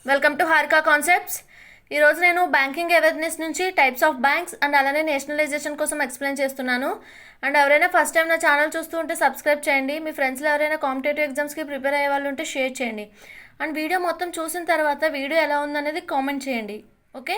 Welcome to Harika concepts. ఈరోజు నేను banking awareness నుంచి టైప్స్ ఆఫ్ బ్యాంక్స్ అండ్ అలానే నేషనలైజేషన్ కోసం ఎక్స్ప్లెయిన్ చేస్తున్నాను. అండ్ ఎవరైనా ఫస్ట్ టైం నా ఛానల్ చూస్తూ ఉంటే సబ్స్క్రైబ్ చేయండి. మీ ఫ్రెండ్స్లో ఎవరైనా కాంపిటేటివ్ ఎగ్జామ్స్కి ప్రిపేర్ అయ్యే వాళ్ళు ఉంటే షేర్ చేయండి. అండ్ వీడియో మొత్తం చూసిన తర్వాత వీడియో ఎలా ఉందనేది కామెంట్ చేయండి. ఓకే,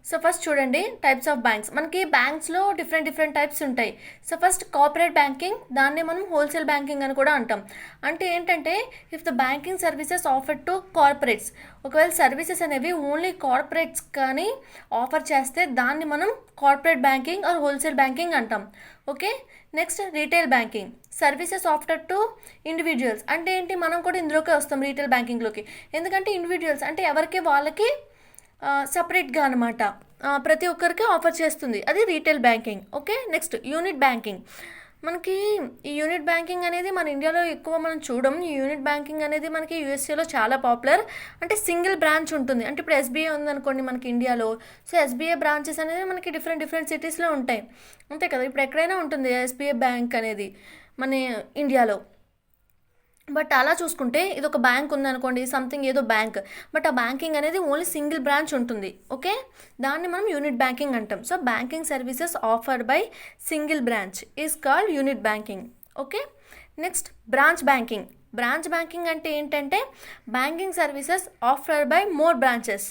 సో ఫస్ట్ చూడండి టైప్స్ ఆఫ్ బ్యాంక్స్. మనకి బ్యాంక్స్లో డిఫరెంట్ టైప్స్ ఉంటాయి. సో ఫస్ట్ కార్పొరేట్ బ్యాంకింగ్, దాన్ని మనం హోల్సేల్ బ్యాంకింగ్ అని కూడా అంటాం. అంటే ఏంటంటే if the banking services offer to corporates, ఒకవేళ సర్వీసెస్ అనేవి ఓన్లీ కార్పొరేట్స్ కానీ ఆఫర్ చేస్తే దాన్ని మనం corporate banking or wholesale banking అంటాం. Okay, next retail banking, services offer to individuals. అంటే ఏంటి, మనం కూడా ఇందులోకి వస్తాం రీటైల్ బ్యాంకింగ్లోకి. ఎందుకంటే ఇండివిజువల్స్ అంటే ఎవరికి వాళ్ళకి సపరేట్గా అనమాట, ప్రతి ఒక్కరికి ఆఫర్ చేస్తుంది, అది retail banking. Okay, next unit banking. మనకి ఈ యూనిట్ బ్యాంకింగ్ అనేది మన ఇండియాలో ఎక్కువ మనం చూడం. ఈ యూనిట్ బ్యాంకింగ్ అనేది మనకి యూఎస్ఏలో చాలా పాపులర్. అంటే సింగిల్ బ్రాంచ్ ఉంటుంది. అంటే ఇప్పుడు ఎస్బీఐ ఉందనుకోండి మనకి ఇండియాలో, సో ఎస్బీఐ బ్రాంచెస్ అనేది మనకి డిఫరెంట్ సిటీస్లో ఉంటాయి, అంతే కదా. ఇప్పుడు ఎక్కడైనా ఉంటుంది ఎస్బీఐ బ్యాంక్ అనేది మన ఇండియాలో. బట్ అలా చూసుకుంటే ఇది ఒక బ్యాంక్ ఉందనుకోండి, సంథింగ్ ఏదో బ్యాంక్, బట్ ఆ బ్యాంకింగ్ అనేది ఓన్లీ సింగిల్ బ్రాంచ్ ఉంటుంది. ఓకే, దాన్ని మనం యూనిట్ బ్యాంకింగ్ అంటాం. So banking services offered by single branch is called unit banking. Okay, next branch banking. Branch banking అంటే ఏంటంటే banking services offered by more branches.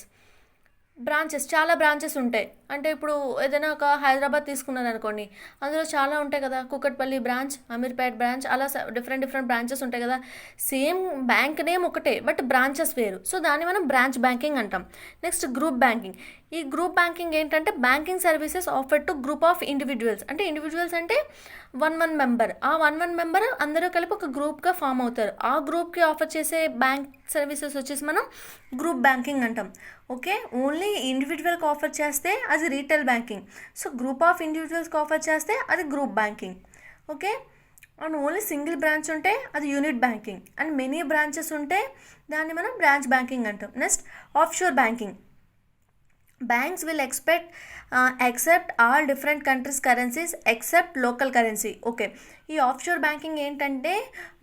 చాలా branches ఉంటాయి. అంటే ఇప్పుడు ఏదైనా ఒక హైదరాబాద్ తీసుకున్నది అనుకోండి, అందులో చాలా ఉంటాయి కదా, కుకట్పల్లి బ్రాంచ్, అమీర్పేట్ బ్రాంచ్, అలా డిఫరెంట్ బ్రాంచెస్ ఉంటాయి కదా. సేమ్ బ్యాంక్ నేమ్ ఒకటే బట్ బ్రాంచెస్ వేరు, సో దాన్ని మనం బ్రాంచ్ బ్యాంకింగ్ అంటాం. Next group banking. ఈ గ్రూప్ బ్యాంకింగ్ ఏంటంటే banking services offer to group of individuals. అంటే ఇండివిజువల్స్ అంటే వన్ మెంబర్, ఆ వన్ మెంబర్ అందరూ కలిపి ఒక గ్రూప్గా ఫామ్ అవుతారు. ఆ గ్రూప్కి ఆఫర్ చేసే బ్యాంక్ సర్వీసెస్ వచ్చేసి మనం గ్రూప్ బ్యాంకింగ్ అంటాం. ఓకే, ఓన్లీ ఇండివిజువల్కి ఆఫర్ చేస్తే అది retail banking. So group of ఇండివిజువల్స్కి ఆఫర్ చేస్తే అది group banking. Okay, and only single branch ఉంటే అది unit banking, and many branches ఉంటే దాన్ని మనం బ్రాంచ్ బ్యాంకింగ్ అంటాం. Next offshore banking. Banks will accept all different countries currencies except local currency. Okay, ఈ ఆఫ్షోర్ బ్యాంకింగ్ ఏంటంటే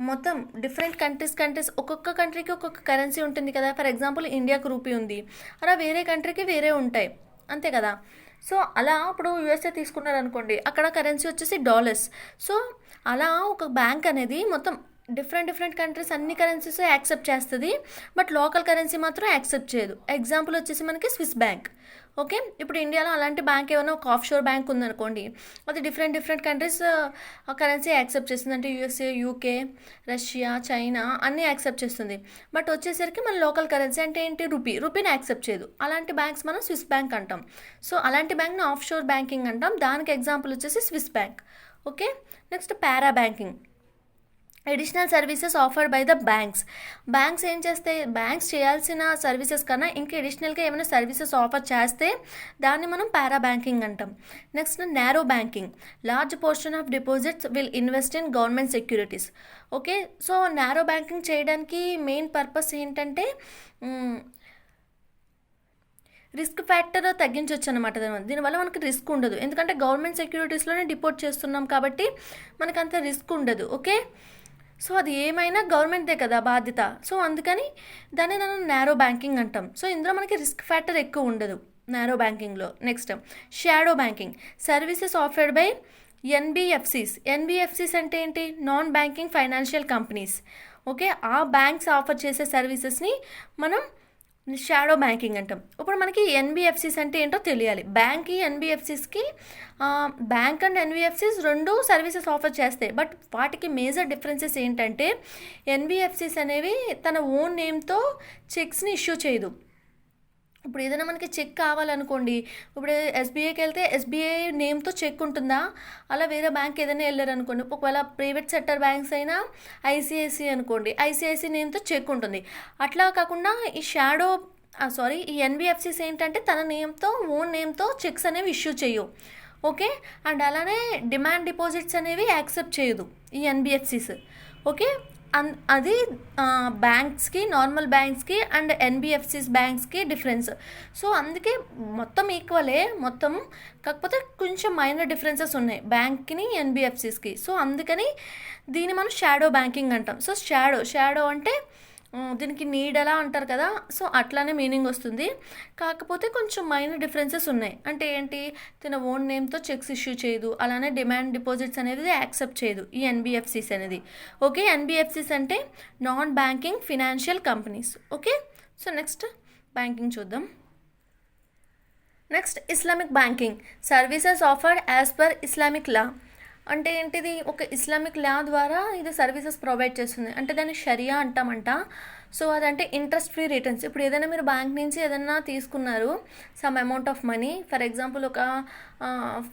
మొత్తం డిఫరెంట్ కంట్రీస్ ఒక్కొక్క కంట్రీకి ఒక్కొక్క కరెన్సీ ఉంటుంది కదా. ఫర్ ఎగ్జాంపుల్ ఇండియాకు రూపీ ఉంది, అలా వేరే కంట్రీకి వేరే ఉంటాయి, అంతే కదా. సో అలా ఇప్పుడు యూఎస్ఏ తీసుకున్నారనుకోండి, అక్కడ కరెన్సీ వచ్చేసి డాలర్స్. సో అలా ఒక బ్యాంక్ అనేది మొత్తం డిఫరెంట్ కంట్రీస్ అన్ని కరెన్సీస్ యాక్సెప్ట్ చేస్తుంది, బట్ లోకల్ కరెన్సీ మాత్రం యాక్సెప్ట్ చేయదు. ఎగ్జాంపుల్ వచ్చేసి మనకి స్విస్ బ్యాంక్. ఓకే, ఇప్పుడు ఇండియాలో అలాంటి బ్యాంక్ ఏమైనా ఒక ఆఫ్షోర్ బ్యాంక్ ఉందనుకోండి, అది డిఫరెంట్ కంట్రీస్ కరెన్సీ యాక్సెప్ట్ చేస్తుంది. అంటే యూఎస్ఏ, యూకే, రష్యా, చైనా అన్నీ యాక్సెప్ట్ చేస్తుంది. బట్ వచ్చేసరికి మన లోకల్ కరెన్సీ అంటే ఏంటి, రూపీని యాక్సెప్ట్ చేయదు. అలాంటి బ్యాంక్స్ మనం స్విస్ బ్యాంక్ అంటాం. సో అలాంటి బ్యాంక్ని ఆఫ్షోర్ బ్యాంకింగ్ అంటాం. దానికి ఎగ్జాంపుల్ వచ్చేసి Swiss bank. Okay, next para banking. Additional services offered by the banks ఏం చేస్తాయి, బ్యాంక్స్ చేయాల్సిన సర్వీసెస్ కన్నా ఇంకా అడిషనల్గా ఏమైనా సర్వీసెస్ ఆఫర్ చేస్తే దాన్ని మనం పారా బ్యాంకింగ్ అంటాం. Next narrow banking. Large portion of deposits will invest in government securities. Okay, so narrow banking చేయడానికి మెయిన్ పర్పస్ ఏంటంటే రిస్క్ ఫ్యాక్టర్ తగ్గించవచ్చు అనమాట. దీనివల్ల మనకి రిస్క్ ఉండదు, ఎందుకంటే గవర్నమెంట్ సెక్యూరిటీస్లోనే డిపోజిట్ చేస్తున్నాం కాబట్టి మనకు అంత రిస్క్ ఉండదు. ఓకే, సో అది ఏమైనా గవర్నమెంట్దే కదా బాధ్యత. సో అందుకని దాన్ని నారో బ్యాంకింగ్ అంటాం. సో ఇందులో మనకి రిస్క్ ఫ్యాక్టర్ ఎక్కువ ఉండదు నారో బ్యాంకింగ్లో. Next shadow banking. Services offered by NBFCs అంటే ఏంటి, non banking financial companies. Okay, ఆ బ్యాంక్స్ ఆఫర్ చేసే సర్వీసెస్ని మనం షాడో బ్యాంకింగ్ అంటాం. ఇప్పుడు మనకి ఎన్బిఎఫ్సిస్ అంటే ఏంటో తెలియాలి. బ్యాంక్ ఎన్బిఎఫ్సిస్కి బ్యాంక్ అండ్ ఎన్బిఎఫ్సిస్ రెండు సర్వీసెస్ ఆఫర్ చేస్తాయి, బట్ వాటికి మేజర్ డిఫరెన్సెస్ ఏంటంటే ఎన్బిఎఫ్సిస్ అనేవి తన ఓన్ నేమ్తో చెక్స్ని ఇష్యూ చేయదు. ఇప్పుడు ఏదైనా మనకి చెక్ కావాలనుకోండి, ఇప్పుడు ఎస్బీఐకి వెళ్తే ఎస్బీఐ నేమ్తో చెక్ ఉంటుందా, అలా వేరే బ్యాంక్ ఏదైనా వెళ్ళారనుకోండి, ఒకవేళ ప్రైవేట్ సెక్టర్ బ్యాంక్స్ అయినా ఐసిఐసి అనుకోండి, ఐసిఐసి నేమ్తో చెక్ ఉంటుంది. అట్లా కాకుండా ఈ ఎన్బిఎఫ్సిస్ ఏంటంటే తన నేమ్తో ఓన్ నేమ్తో చెక్స్ అనేవి ఇష్యూ చేయవు. ఓకే, అండ్ అలానే డిమాండ్ డిపాజిట్స్ అనేవి యాక్సెప్ట్ చేయదు ఈ ఎన్బిఎఫ్సిస్. ఓకే, అది బ్యాంక్స్కి, నార్మల్ బ్యాంక్స్కి అండ్ ఎన్బిఎఫ్సిస్ బ్యాంక్స్కి డిఫరెన్స్. సో అందుకే మొత్తం ఈక్వలే మొత్తం, కాకపోతే కొంచెం మైనర్ డిఫరెన్సెస్ ఉన్నాయి బ్యాంక్కి ఎన్బిఎఫ్సిస్కి. సో అందుకని దీన్ని మనం షాడో బ్యాంకింగ్ అంటాం. సో షాడో అంటే దీనికి నీడ్ ఎలా అంటారు కదా, సో అట్లానే మీనింగ్ వస్తుంది. కాకపోతే కొంచెం మైనర్ డిఫరెన్సెస్ ఉన్నాయి. అంటే ఏంటి, తన ఓన్ నేమ్తో చెక్స్ ఇష్యూ చేయదు, అలానే డిమాండ్ డిపాజిట్స్ అనేది యాక్సెప్ట్ చేయదు ఈ ఎన్బిఎఫ్సిస్ అనేది. ఓకే, ఎన్బిఎఫ్సిస్ అంటే non banking financial companies. Okay, so next banking చూద్దాం. Next Islamic banking services offered as per Islamic law. అంటే ఏంటిది, ఒక ఇస్లామిక్ లా ద్వారా ఇది సర్వీసెస్ ప్రొవైడ్ చేస్తుంది. అంటే దాన్ని షరియా అంటామంట. సో అదంటే ఇంట్రెస్ట్ ఫ్రీ రిటర్న్స్. ఇప్పుడు ఏదైనా మీరు బ్యాంక్ నుంచి ఏదైనా తీసుకున్నారు some amount of money, for example ఒక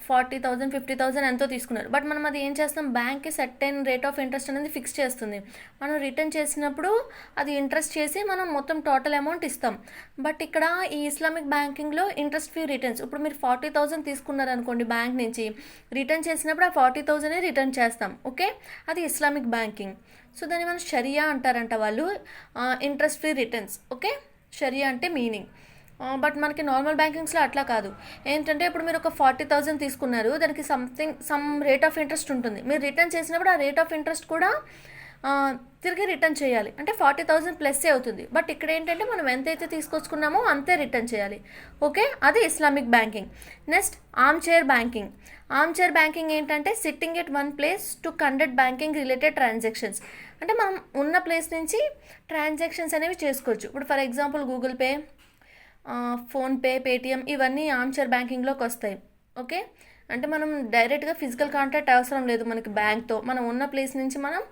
40,000 50,000 ఎంతో తీసుకున్నారు. బట్ మనం అది ఏం చేస్తాం, బ్యాంక్కి సర్టెన్ రేట్ ఆఫ్ ఇంట్రెస్ట్ అనేది ఫిక్స్ చేస్తుంది. మనం రిటర్న్ చేసినప్పుడు అది ఇంట్రెస్ట్ చేసి మనం మొత్తం టోటల్ అమౌంట్ ఇస్తాం. బట్ ఇక్కడ ఈ ఇస్లామిక్ బ్యాంకింగ్లో ఇంట్రెస్ట్ ఫ్రీ రిటర్న్స్. ఇప్పుడు మీరు 40,000 తీసుకున్నారు అనుకోండి బ్యాంక్ నుంచి, రిటర్న్ చేసినప్పుడు ఆ 40,000 రిటర్న్ చేస్తాం. ఓకే, అది ఇస్లామిక్ బ్యాంకింగ్. సో దాన్ని మనం షరియా అంటారంట వాళ్ళు, ఇంట్రెస్ట్ ఫ్రీ రిటర్న్స్. ఓకే, షరియా అంటే మీనింగ్. బట్ మనకి నార్మల్ బ్యాంకింగ్స్లో అట్లా కాదు. ఏంటంటే ఇప్పుడు మీరు ఒక 40,000 తీసుకున్నారు, దానికి సమ్ రేట్ ఆఫ్ ఇంట్రెస్ట్ ఉంటుంది. మీరు రిటర్న్ చేసినప్పుడు ఆ రేట్ ఆఫ్ ఇంట్రెస్ట్ కూడా తిరిగి రిటర్న్ చేయాలి. అంటే 40,000 ప్లస్సే అవుతుంది. బట్ ఇక్కడ ఏంటంటే మనం ఎంతైతే తీసుకొచ్చుకున్నామో అంతే రిటర్న్ చేయాలి. ఓకే, అది Islamic banking. Next armchair banking. Armchair banking ఏంటంటే sitting at one place to conduct banking related transactions. అంటే మనం ఉన్న ప్లేస్ నుంచి ట్రాన్సాక్షన్స్ అనేవి చేసుకోవచ్చు. ఇప్పుడు for example Google Pay, PhonePe, Paytm ఇవన్నీ ఆర్మ్ చైర్ బ్యాంకింగ్లోకి వస్తాయి. ఓకే, అంటే మనం డైరెక్ట్గా ఫిజికల్ కాంటాక్ట్ అవసరం లేదు మనకి బ్యాంక్తో. మనం ఉన్న ప్లేస్ నుంచి మనం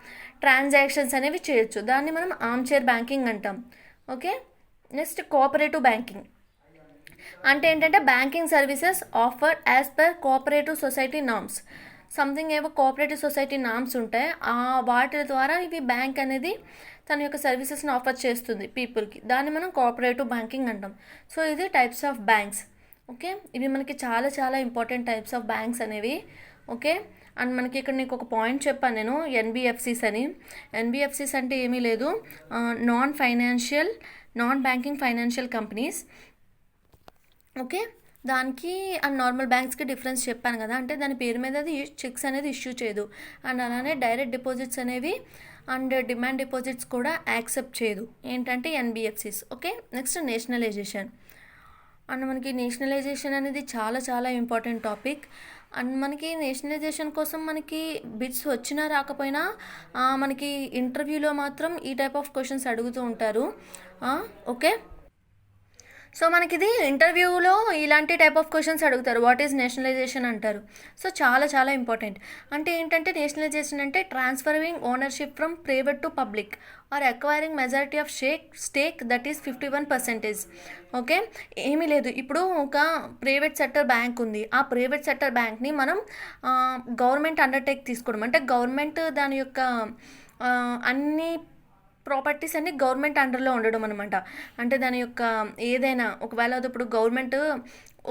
ట్రాన్సాక్షన్స్ అనేవి చేయొచ్చు. దాన్ని మనం ఆర్మ్ చైర్ బ్యాంకింగ్ అంటాం. ఓకే, నెక్స్ట్ కోఆపరేటివ్ బ్యాంకింగ్ అంటే ఏంటంటే banking services offered as per cooperative society norms. Something ఏవో కోఆపరేటివ్ సొసైటీ నామ్స్ ఉంటాయి, వాటి ద్వారా ఇవి బ్యాంక్ అనేది తన యొక్క సర్వీసెస్ని ఆఫర్ చేస్తుంది పీపుల్కి. దాన్ని మనం కోఆపరేటివ్ బ్యాంకింగ్ అంటాం. సో ఇది టైప్స్ ఆఫ్ బ్యాంక్స్. ఓకే, ఇవి మనకి చాలా చాలా ఇంపార్టెంట్ టైప్స్ ఆఫ్ బ్యాంక్స్ అనేవి. ఓకే, అండ్ మనకి ఇక్కడ నీకు ఒక పాయింట్ చెప్పాను నేను, ఎన్బిఎఫ్సిస్ అని. ఎన్బిఎఫ్సిస్ అంటే ఏమీ లేదు, non banking financial companies. Okay, దానికి అండ్ నార్మల్ బ్యాంక్స్కి డిఫరెన్స్ చెప్పాను కదా, అంటే దాని పేరు మీద అది చెక్స్ అనేది ఇష్యూ చేయదు. అండ్ అలానే డైరెక్ట్ డిపాజిట్స్ అనేవి అండ్ డిమాండ్ డిపాజిట్స్ కూడా యాక్సెప్ట్ చేయదు. ఏంటంటే NBFCs. Okay, next nationalisation. And మనకి నేషనలైజేషన్ అనేది చాలా చాలా ఇంపార్టెంట్ టాపిక్. అండ్ మనకి నేషనలైజేషన్ కోసం మనకి బిట్స్ వచ్చినా రాకపోయినా మనకి ఇంటర్వ్యూలో మాత్రం ఈ టైప్ ఆఫ్ క్వశ్చన్స్ అడుగుతూ ఉంటారు. ఓకే, సో మనకి ఇది ఇంటర్వ్యూలో ఇలాంటి టైప్ ఆఫ్ క్వశ్చన్స్ అడుగుతారు. వాట్ ఈజ్ నేషనలైజేషన్ అంటారు. సో చాలా చాలా ఇంపార్టెంట్. అంటే ఏంటంటే నేషనలైజేషన్ అంటే transferring ownership from private to public or acquiring majority of stake that is 51%. Okay, ఏమీ లేదు, ఇప్పుడు ఒక ప్రైవేట్ సెక్టర్ బ్యాంక్ ఉంది. ఆ ప్రైవేట్ సెక్టర్ బ్యాంక్ని మనం గవర్నమెంట్ అండర్టేక్ తీసుకోవడం, అంటే గవర్నమెంట్ దాని యొక్క అన్ని ప్రాపర్టీస్ అన్ని గవర్నమెంట్ అండర్లో ఉండడం అనమాట. అంటే దాని యొక్క ఏదైనా ఒకవేళ అది ఇప్పుడు గవర్నమెంట్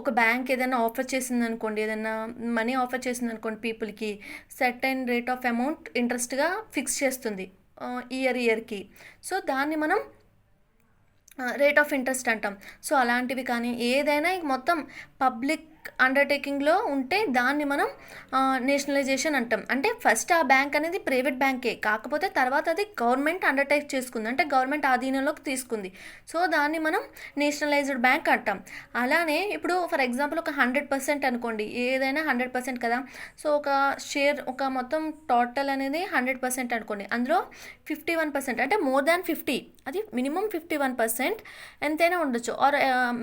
ఒక బ్యాంక్ ఏదైనా ఆఫర్ చేసింది అనుకోండి, ఏదైనా మనీ ఆఫర్ చేసింది అనుకోండి పీపుల్కి, సర్టెన్ రేట్ ఆఫ్ అమౌంట్ ఇంట్రెస్ట్గా ఫిక్స్ చేస్తుంది ఇయర్కి. సో దాన్ని మనం రేట్ ఆఫ్ ఇంట్రెస్ట్ అంటాం. సో అలాంటివి కానీ ఏదైనా మొత్తం పబ్లిక్ అండర్టేకింగ్లో ఉంటే దాన్ని మనం నేషనలైజేషన్ అంటాం. అంటే ఫస్ట్ ఆ బ్యాంక్ అనేది ప్రైవేట్ బ్యాంకే, కాకపోతే తర్వాత అది గవర్నమెంట్ అండర్టేక్ చేసుకుంది, అంటే గవర్నమెంట్ ఆధీనంలోకి తీసుకుంది. సో దాన్ని మనం నేషనలైజ్డ్ బ్యాంక్ అంటాం. అలానే ఇప్పుడు ఫర్ ఎగ్జాంపుల్ ఒక 100% అనుకోండి, ఏదైనా 100% కదా. సో ఒక షేర్ ఒక మొత్తం టోటల్ అనేది 100% అనుకోండి, అందులో 51% అంటే మోర్ దాన్ 50, అది మినిమం 51% ఎంతైనా ఉండొచ్చు, ఆర్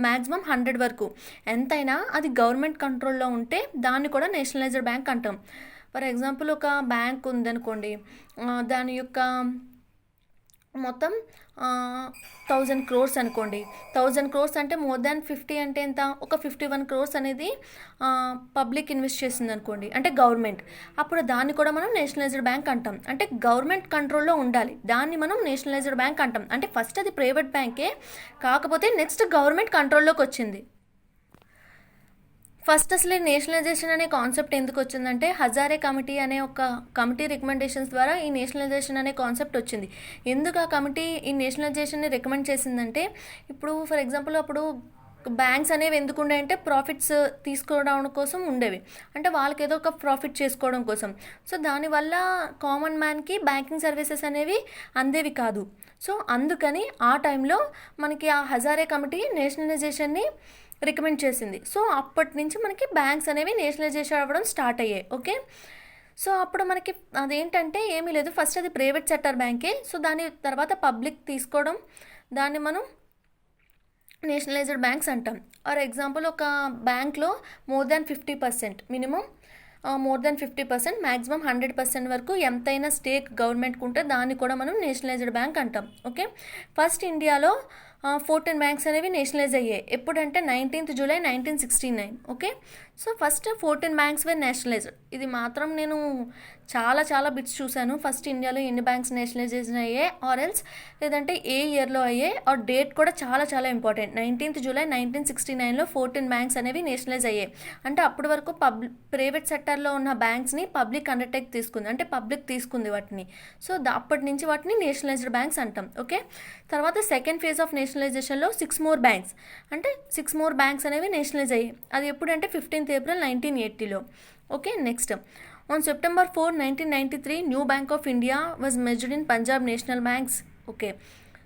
మ్యాక్సిమం 100 వరకు ఎంతైనా అది గవర్నమెంట్ కంట్రోల్లో ఉంటే దాన్ని కూడా నేషనలైజ్డ్ బ్యాంక్ అంటాం. ఫర్ ఎగ్జాంపుల్ ఒక బ్యాంక్ ఉందనుకోండి, దాని యొక్క మొత్తం 1000 crores అనుకోండి. 1000 crores అంటే మోర్ దాన్ 50 అంటే ఎంత, ఒక 51 crores అనేది పబ్లిక్ ఇన్వెస్ట్ చేసింది అనుకోండి, అంటే గవర్నమెంట్. అప్పుడు దాన్ని కూడా మనం నేషనలైజ్డ్ బ్యాంక్ అంటాం. అంటే గవర్నమెంట్ కంట్రోల్లో ఉండాలి, దాన్ని మనం నేషనలైజ్డ్ బ్యాంక్ అంటాం. అంటే ఫస్ట్ అది ప్రైవేట్ బ్యాంకే, కాకపోతే నెక్స్ట్ గవర్నమెంట్ కంట్రోల్లోకి వచ్చింది. ఫస్ట్ అసలు ఈ నేషనలైజేషన్ అనే కాన్సెప్ట్ ఎందుకు వచ్చిందంటే హజారే కమిటీ అనే ఒక కమిటీ రికమెండేషన్స్ ద్వారా ఈ నేషనలైజేషన్ అనే కాన్సెప్ట్ వచ్చింది. ఎందుకు ఆ కమిటీ ఈ నేషనలైజేషన్ని రికమెండ్ చేసిందంటే, ఇప్పుడు ఫర్ ఎగ్జాంపుల్ అప్పుడు బ్యాంక్స్ అనేవి ఎందుకు ఉండే అంటే ప్రాఫిట్స్ తీసుకోవడం కోసం ఉండేవి, అంటే వాళ్ళకి ఏదో ఒక ప్రాఫిట్ చేసుకోవడం కోసం. సో దానివల్ల కామన్ మ్యాన్కి బ్యాంకింగ్ సర్వీసెస్ అనేవి అందేవి కాదు. సో అందుకని ఆ టైంలో మనకి ఆ హజారే కమిటీ నేషనలైజేషన్ని రికమెండ్ చేసింది. సో అప్పటి నుంచి మనకి బ్యాంక్స్ అనేవి నేషనలైజేషన్ అవ్వడం స్టార్ట్ అయ్యాయి. ఓకే, సో అప్పుడు మనకి అదేంటంటే ఏమీ లేదు, ఫస్ట్ అది ప్రైవేట్ సెక్టర్ బ్యాంకే. సో దాని తర్వాత పబ్లిక్ తీసుకోవడం, దాన్ని మనం నేషనలైజ్డ్ బ్యాంక్స్ అంటాం. ఫర్ ఎగ్జాంపుల్ ఒక బ్యాంక్లో more than 50%, minimum more than 50%, maximum 100% వరకు ఎంతైనా స్టేక్ గవర్నమెంట్కి ఉంటే దాన్ని కూడా మనం నేషనలైజ్డ్ బ్యాంక్ అంటాం. ఓకే, ఫస్ట్ ఇండియాలో 14 బ్యాంక్స్ అనేవి నేషనలైజ్ అయ్యాయి. ఎప్పుడంటే 19th July 1969. Okay, so first 14 banks were nationalised. ఇది మాత్రం నేను చాలా బిట్స్ చూశాను, ఫస్ట్ ఇండియాలో ఎన్ని బ్యాంక్స్ నేషనలైజేషన్ అయ్యాయి ఆర్ ఎల్స్, లేదంటే ఏ ఇయర్లో అయ్యాయి, ఆర్ డేట్ కూడా చాలా ఇంపార్టెంట్. 19th July 1969లో 14 బ్యాంక్స్ అనేవి నేషనలైజ్ అయ్యాయి. అంటే అప్పటి వరకు ప్రైవేట్ సెక్టర్లో ఉన్న బ్యాంక్స్ని పబ్లిక్ అండర్టేక్ తీసుకుంది, అంటే పబ్లిక్ తీసుకుంది వాటిని. సో అప్పటి నుంచి వాటిని నేషనలైజ్డ్ బ్యాంక్స్ అంటాం. ఓకే, తర్వాత సెకండ్ ఫేజ్ ఆఫ్ నేషనలైజేషన్లో 6 more బ్యాంక్స్, అంటే 6 more బ్యాంక్స్ అనేవి నేషనలైజ్ అయ్యాయి. అది ఎప్పుడంటే 15th April 1980లో. Okay, next On September 4, 1993, New Bank of India was merged in Punjab National Banks. Okay,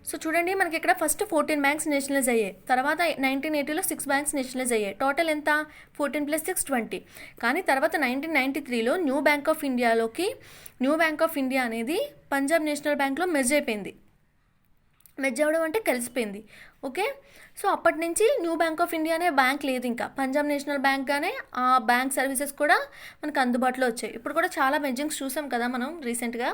so చూడండి మనకి ఇక్కడ ఫస్ట్ 14 బ్యాంక్స్ నేషనలైజ్ అయ్యాయి, తర్వాత 1980లో 6 బ్యాంక్స్ నేషనలైజ్ అయ్యాయి. టోటల్ ఎంత? 14 + 6 20. కానీ తర్వాత 1993లో న్యూ బ్యాంక్ ఆఫ్ ఇండియా అనేది పంజాబ్ నేషనల్ బ్యాంక్లో మెర్జ్ అయిపోయింది. మెర్జ్ అవ్వడం అంటే కలిసిపోయింది. ఓకే, సో అప్పటి నుంచి న్యూ బ్యాంక్ ఆఫ్ ఇండియా అనే బ్యాంక్ లేదు, ఇంకా పంజాబ్ నేషనల్ బ్యాంక్గానే ఆ బ్యాంక్ సర్వీసెస్ కూడా మనకు అందుబాటులో వచ్చాయి. ఇప్పుడు కూడా చాలా మెర్జింగ్స్ చూసాం కదా మనం రీసెంట్గా.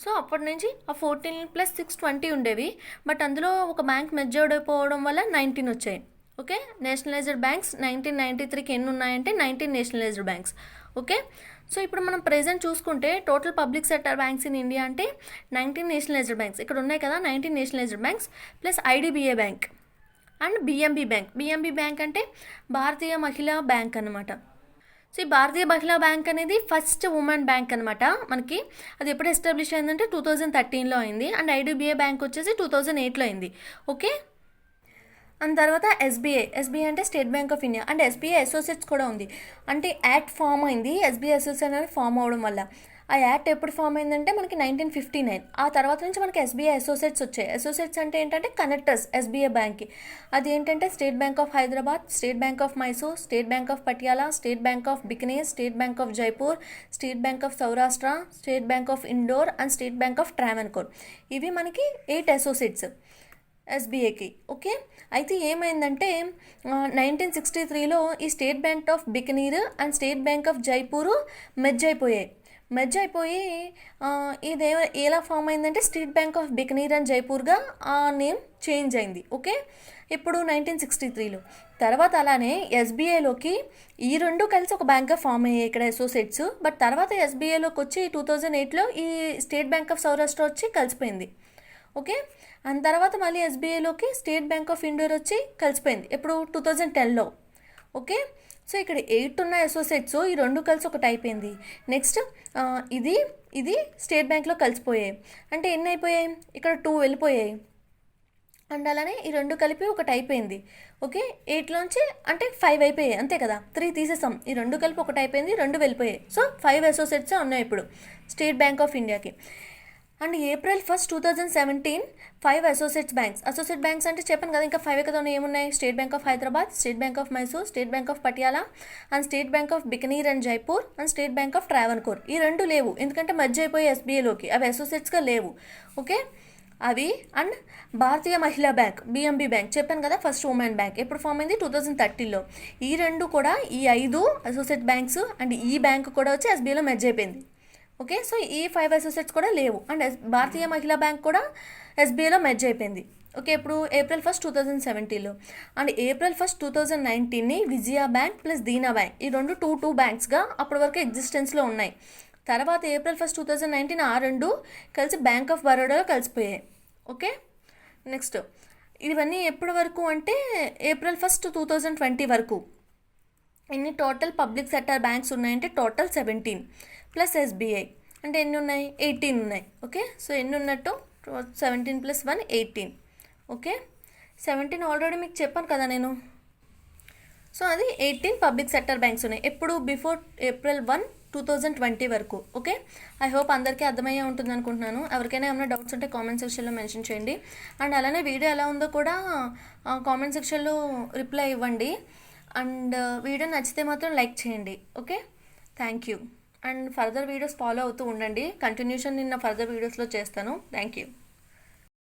సో అప్పటి నుంచి ఆ 14 + 6 20 ఉండేవి, బట్ అందులో ఒక బ్యాంక్ మెర్జ్ అయిపోవడం వల్ల 19 వచ్చాయి. ఓకే, నేషనలైజ్డ్ బ్యాంక్స్ 1993కి ఎన్ని ఉన్నాయంటే 19 నేషనలైజ్డ్ బ్యాంక్స్. ఓకే, సో ఇప్పుడు మనం ప్రెజెంట్ చూసుకుంటే total public sector banks in India అంటే 19 నేషనలైజ్డ్ బ్యాంక్స్ ఇక్కడ ఉన్నాయి కదా, 19 nationalised banks plus IDBI bank and BMB bank. BMB bank అంటే భారతీయ మహిళా బ్యాంక్ అనమాట. సో ఈ భారతీయ మహిళా బ్యాంక్ అనేది ఫస్ట్ ఉమెన్ బ్యాంక్ అనమాట మనకి. అది ఎప్పుడు ఎస్టాబ్లిష్ అయిందంటే 2013లో అయింది. అండ్ ఐడిబిఐ బ్యాంక్ వచ్చేసి 2008లో అయింది. ఓకే, అండ్ తర్వాత ఎస్బీఐ అంటే state bank of India. And SBI associates కూడా ఉంది, అంటే యాక్ట్ ఫామ్ అయింది ఎస్బీఐ అసోసియేట్ అనేది ఫామ్ అవడం వల్ల. ఆ యాక్ట్ ఎప్పుడు ఫామ్ అయిందంటే మనకి 1959. ఆ తర్వాత నుంచి మనకి ఎస్బీఐ అసోసియేట్స్ వచ్చాయి. అసోసియేట్స్ అంటే ఏంటంటే కనెక్టర్స్ ఎస్బీఐ బ్యాంక్కి. అది ఏంటంటే state bank of Hyderabad, state bank of Mysore, state bank of Patiala, state bank of Bikaner, state bank of Jaipur, state bank of Saurashtra, state bank of Indore and state bank of Travancore. ఇవి మనకి 8 అసోసియేట్స్ ఎస్బీఐకి. ఓకే, అయితే ఏమైందంటే 1963లో ఈ State bank of Bikaner and state bank of Jaipur merge అయిపోయి ఇది ఎలా form అయిందంటే State bank of Bikaner and జైపూర్గా ఆ నేమ్ చేంజ్ అయింది. ఓకే, ఇప్పుడు 1963లో. తర్వాత అలానే ఎస్బీఐలోకి ఈ రెండు కలిసి ఒక బ్యాంక్గా ఫామ్ అయ్యాయి ఇక్కడ అసోసియేట్స్. బట్ తర్వాత ఎస్బీఐలోకి వచ్చి 2008లో ఈ స్టేట్ బ్యాంక్ ఆఫ్ సౌరాష్ట్ర వచ్చి కలిసిపోయింది. ఓకే, అండ్ తర్వాత మళ్ళీ ఎస్బీఐలోకి స్టేట్ బ్యాంక్ ఆఫ్ ఇండోర్ వచ్చి కలిసిపోయింది ఎప్పుడు 2010లో. ఓకే, సో ఇక్కడ 8 ఉన్న అసోసియేట్స్ ఈ రెండు కలిసి ఒకటి అయిపోయింది. నెక్స్ట్ ఇది స్టేట్ బ్యాంక్లో కలిసిపోయాయి, అంటే ఎన్ని అయిపోయాయి? ఇక్కడ 2 వెళ్ళిపోయాయి. అండ్ అలానే ఈ రెండు కలిపి ఒకటి అయిపోయింది. ఓకే, 8లోంచి అంటే 5 అయిపోయాయి అంతే కదా, 3 తీసేసాం. ఈ రెండు కలిపి ఒకటి అయిపోయింది, 2 వెళ్ళిపోయాయి. సో 5 అసోసియేట్సే ఉన్నాయి ఇప్పుడు స్టేట్ బ్యాంక్ ఆఫ్ ఇండియాకి. అండ్ April 1, 2017 5 అసోసియేట్ బ్యాంక్స్ అంటే చెప్పాను కదా, ఇంకా 5 కదా ఏమున్నాయి? State bank of Hyderabad, state bank of Mysore, state bank of Patiala and state bank of Bikaner and Jaipur and state bank of Travancore. ఈ రెండు లేవు, ఎందుకంటే మధ్య అయిపోయి ఎస్బీఐలోకి, అవి అసోసియేట్స్గా లేవు. ఓకే, అవి and Bharatiya Mahila bank BMB bank చెప్పాను కదా, ఫస్ట్ ఉమెన్ బ్యాంక్ ఎప్పుడు ఫామ్ అయింది 2013లో. ఈ రెండు కూడా ఈ 5 అసోసియేట్ బ్యాంక్స్ అండ్ ఈ బ్యాంక్ కూడా వచ్చి ఎస్బీఐలో మెర్జ్ అయిపోయింది. ఓకే, సో ఈ 5 అసోసియేట్స్ కూడా లేవు. అండ్ భారతీయ మహిళా బ్యాంక్ కూడా ఎస్బీఐలో మెర్జ్ అయిపోయింది. ఓకే, ఇప్పుడు April 1, 2017లో. అండ్ April 1, 2019ని Vijaya Bank plus Dena Bank ఈ రెండు 2 బ్యాంక్స్గా అప్పటి వరకు ఎగ్జిస్టెన్స్లో ఉన్నాయి. తర్వాత April 1, 2019 ఆ రెండు కలిసి బ్యాంక్ ఆఫ్ బరోడాలో కలిసిపోయాయి. ఓకే, నెక్స్ట్ ఇవన్నీ ఎప్పటి వరకు అంటే April 1, 2020 వరకు. ఎన్ని టోటల్ పబ్లిక్ సెక్టర్ బ్యాంక్స్ ఉన్నాయంటే టోటల్ 17 ప్లస్ ఎస్బీఐ అంటే ఎన్ని ఉన్నాయి? 18 ఉన్నాయి. ఓకే, సో ఎన్ని ఉన్నట్టు 17 + 1 18. ఓకే, 17 ఆల్రెడీ మీకు చెప్పాను కదా నేను. సో అది 18 పబ్లిక్ సెక్టర్ బ్యాంక్స్ ఉన్నాయి. ఎప్పుడు? బిఫోర్ April 1, 2020 వరకు. ఓకే, ఐ హోప్ అందరికీ అర్థమయ్యే ఉంటుంది అనుకుంటున్నాను. ఎవరికైనా ఏమైనా డౌట్స్ ఉంటే కామెంట్ సెక్షన్లో మెన్షన్ చేయండి. అండ్ అలానే వీడియో ఎలా ఉందో కూడా కామెంట్ సెక్షన్లో రిప్లై ఇవ్వండి. అండ్ వీడియో నచ్చితే మాత్రం లైక్ చేయండి. Okay, thank you. And further videos follow అవుతూ ఉండండి. కంటిన్యూషన్ నిన్న ఫర్దర్ వీడియోస్లో చేస్తాను. Thank you.